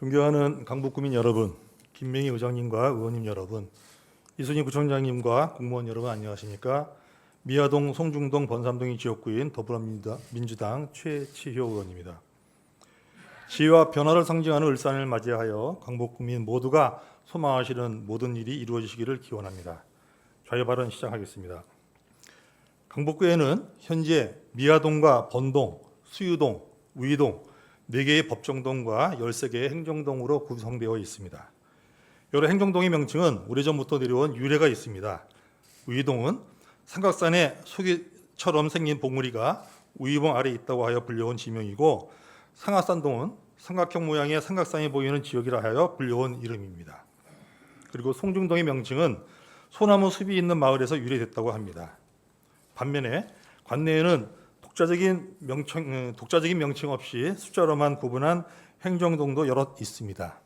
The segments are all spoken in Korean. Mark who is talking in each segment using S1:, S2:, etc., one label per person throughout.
S1: 존경하는 강북구민 여러분, 김명희 의장님과 의원님 여러분, 이순희 구청장님과 공무원 여러분 안녕하십니까? 미아동, 송중동, 번삼동이 지역구인 더불어민주당 최치효 의원입니다. 지혜와 변화를 상징하는 을산을 맞이하여 강북구민 모두가 소망하시는 모든 일이 이루어지시기를 기원합니다. 자유 발언 시작하겠습니다. 강북구에는 현재 미아동과 번동, 수유동, 우이동 4개의 법정동과 13개의 행정동으로 구성되어 있습니다. 여러 행정동의 명칭은 오래전부터 내려온 유래가 있습니다. 우이동은 삼각산에 속이처럼 생긴 봉우리가 우이봉 아래에 있다고 하여 불려온 지명이고, 상하산동은 삼각형 모양의 삼각산이 보이는 지역이라 하여 불려온 이름입니다. 그리고 송중동의 명칭은 소나무 숲이 있는 마을에서 유래됐다고 합니다. 반면에 관내에는 독자적인 명칭 없이 숫자로만 구분한 행정동도 여럿 있습니다.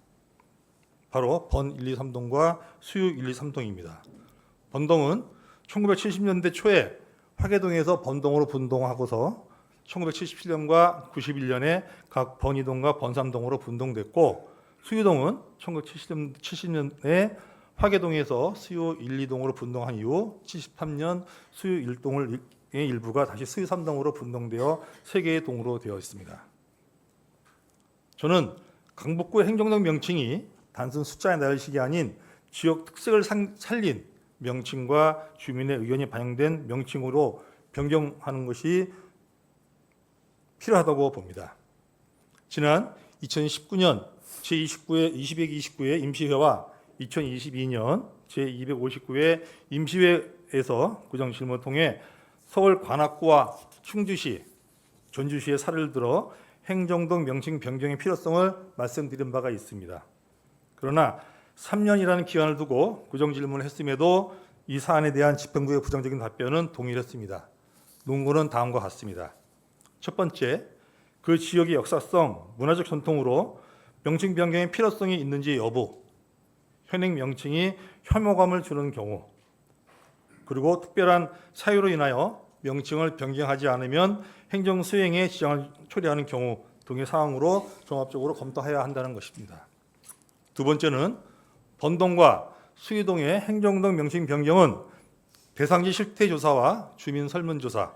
S1: 바로 번 1, 2, 3동과 수유 1, 2, 3동입니다. 번동은 1970년대 초에 화계동에서 번동으로 분동하고서 1977년과 91년에 각 번이동과 번삼동으로 분동됐고, 수유동은 1970년에 화계동에서 수유 1, 2동으로 분동한 이후 73년 수유 1동의 일부가 다시 수유 3동으로 분동되어 3개의 동으로 되어 있습니다. 저는 강북구의 행정동 명칭이 단순 숫자의 나열식이 아닌 지역 특색을 살린 명칭과 주민의 의견이 반영된 명칭으로 변경하는 것이 필요하다고 봅니다. 지난 2019년 제29회 임시회와 2022년 제259회 임시회에서 구정질문을 통해 서울 관악구와 충주시, 전주시의 사례를 들어 행정동 명칭 변경의 필요성을 말씀드린 바가 있습니다. 그러나 3년이라는 기간을 두고 구정질문을 했음에도 이 사안에 대한 집행부의 부정적인 답변은 동일했습니다. 논거는 다음과 같습니다. 첫 번째, 그 지역의 역사성, 문화적 전통으로 명칭 변경의 필요성이 있는지 여부, 현행 명칭이 혐오감을 주는 경우, 그리고 특별한 사유로 인하여 명칭을 변경하지 않으면 행정 수행에 지장을 초래하는 경우 등의 사항으로 종합적으로 검토해야 한다는 것입니다. 두 번째는 번동과 수유동의 행정동 명칭 변경은 대상지 실태조사와 주민 설문조사,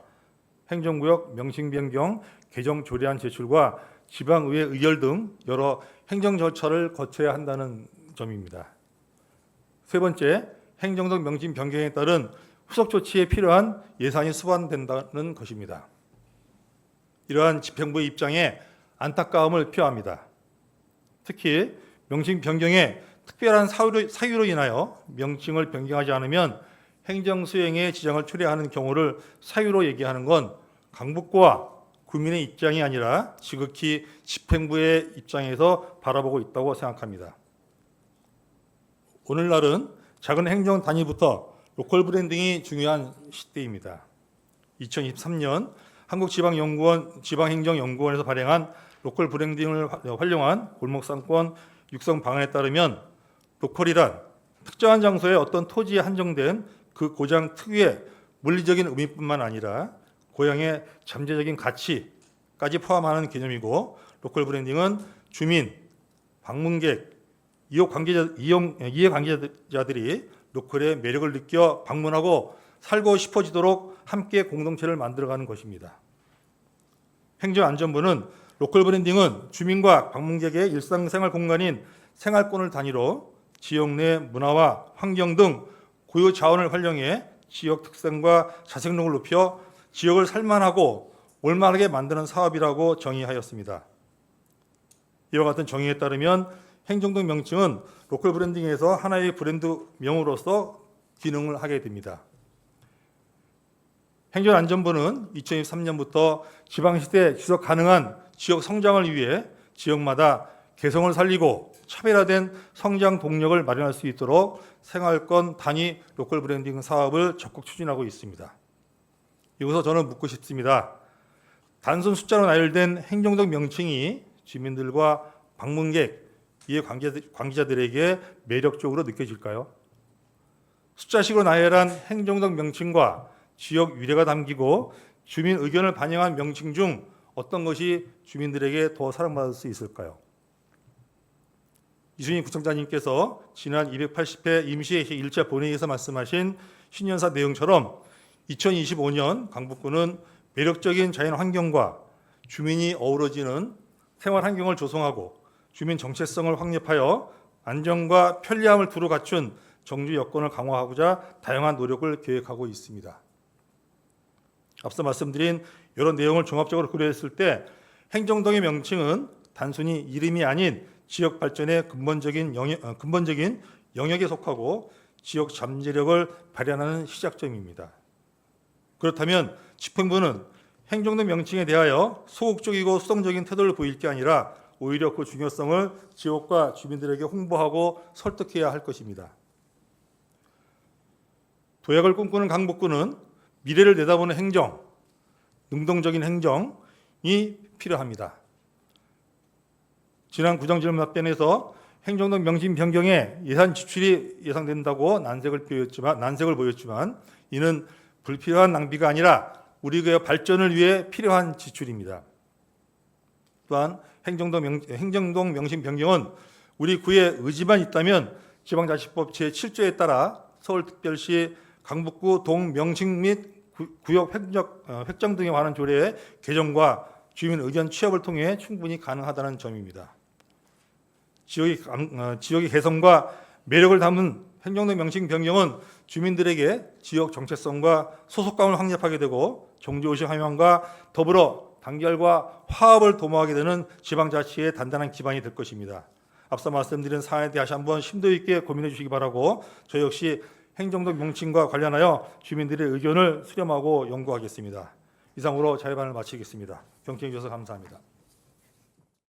S1: 행정구역 명칭 변경 개정 조례안 제출과 지방의회 의결 등 여러 행정 절차를 거쳐야 한다는 점입니다. 세 번째, 행정동 명칭 변경에 따른 후속 조치에 필요한 예산이 수반된다는 것입니다. 이러한 집행부의 입장에 안타까움을 표합니다. 특히 명칭 변경에 특별한 사유로 인하여 명칭을 변경하지 않으면 행정 수행에 지장을 초래하는 경우를 사유로 얘기하는 건 강북구와 구민의 입장이 아니라 지극히 집행부의 입장에서 바라보고 있다고 생각합니다. 오늘날은 작은 행정 단위부터 로컬 브랜딩이 중요한 시대입니다. 2023년 한국지방연구원 지방행정연구원에서 발행한 로컬 브랜딩을 활용한 골목상권 육성 방안에 따르면, 로컬이란 특정한 장소에 어떤 토지에 한정된 그 고장 특유의 물리적인 의미뿐만 아니라 고향의 잠재적인 가치까지 포함하는 개념이고, 로컬 브랜딩은 주민, 방문객, 이해관계자들이 로컬의 매력을 느껴 방문하고 살고 싶어지도록 함께 공동체를 만들어가는 것입니다. 행정안전부는 로컬 브랜딩은 주민과 방문객의 일상생활 공간인 생활권을 단위로 지역 내 문화와 환경 등 고유 자원을 활용해 지역 특성과 자생력을 높여 지역을 살만하고 올만하게 만드는 사업이라고 정의하였습니다. 이와 같은 정의에 따르면 행정동 명칭은 로컬 브랜딩에서 하나의 브랜드명으로서 기능을 하게 됩니다. 행정안전부는 2023년부터 지방시대 지속 가능한 지역 성장을 위해 지역마다 개성을 살리고 차별화된 성장 동력을 마련할 수 있도록 생활권 단위 로컬 브랜딩 사업을 적극 추진하고 있습니다. 여기서 저는 묻고 싶습니다. 단순 숫자로 나열된 행정동 명칭이 주민들과 방문객, 이해관계자들에게 매력적으로 느껴질까요? 숫자식으로 나열한 행정동 명칭과 지역 유래가 담기고 주민 의견을 반영한 명칭 중 어떤 것이 주민들에게 더 사랑받을 수 있을까요? 이순희 구청장님께서 지난 280회 임시회 1차 본회의에서 말씀하신 신년사 내용처럼 2025년 강북구는 매력적인 자연 환경과 주민이 어우러지는 생활 환경을 조성하고 주민 정체성을 확립하여 안정과 편리함을 두루 갖춘 정주 여건을 강화하고자 다양한 노력을 계획하고 있습니다. 앞서 말씀드린 이런 내용을 종합적으로 고려했을 때 행정동의 명칭은 단순히 이름이 아닌 지역 발전의 근본적인 영역에 속하고 지역 잠재력을 발현하는 시작점입니다. 그렇다면 집행부는 행정동 명칭에 대하여 소극적이고 수동적인 태도를 보일 게 아니라 오히려 그 중요성을 지역과 주민들에게 홍보하고 설득해야 할 것입니다. 도약을 꿈꾸는 강북구는 미래를 내다보는 행정, 능동적인 행정이 필요합니다. 지난 구정질문 답변에서 행정동 명칭 변경에 예산 지출이 예상된다고 난색을 보였지만 이는 불필요한 낭비가 아니라 우리의 발전을 위해 필요한 지출입니다. 또한 행정동 명칭 변경은 우리 구의 의지만 있다면 지방자치법 제7조에 따라 서울특별시 강북구 동명칭 및 구역 획정 등에 관한 조례의 개정과 주민 의견 취합을 통해 충분히 가능하다는 점입니다. 지역의 개성과 매력을 담은 행정동 명칭 변경은 주민들에게 지역 정체성과 소속감을 확립하게 되고 정주도시 환경과 더불어 단결과 화합을 도모하게 되는 지방자치의 단단한 기반이 될 것입니다. 앞서 말씀드린 사안에 대해 다시 한번 심도 있게 고민해 주시기 바라고 저 역시 행정동 명칭과 관련하여 주민들의 의견을 수렴하고 연구하겠습니다. 이상으로 자료반을 마치겠습니다. 경청해 주셔서 감사합니다.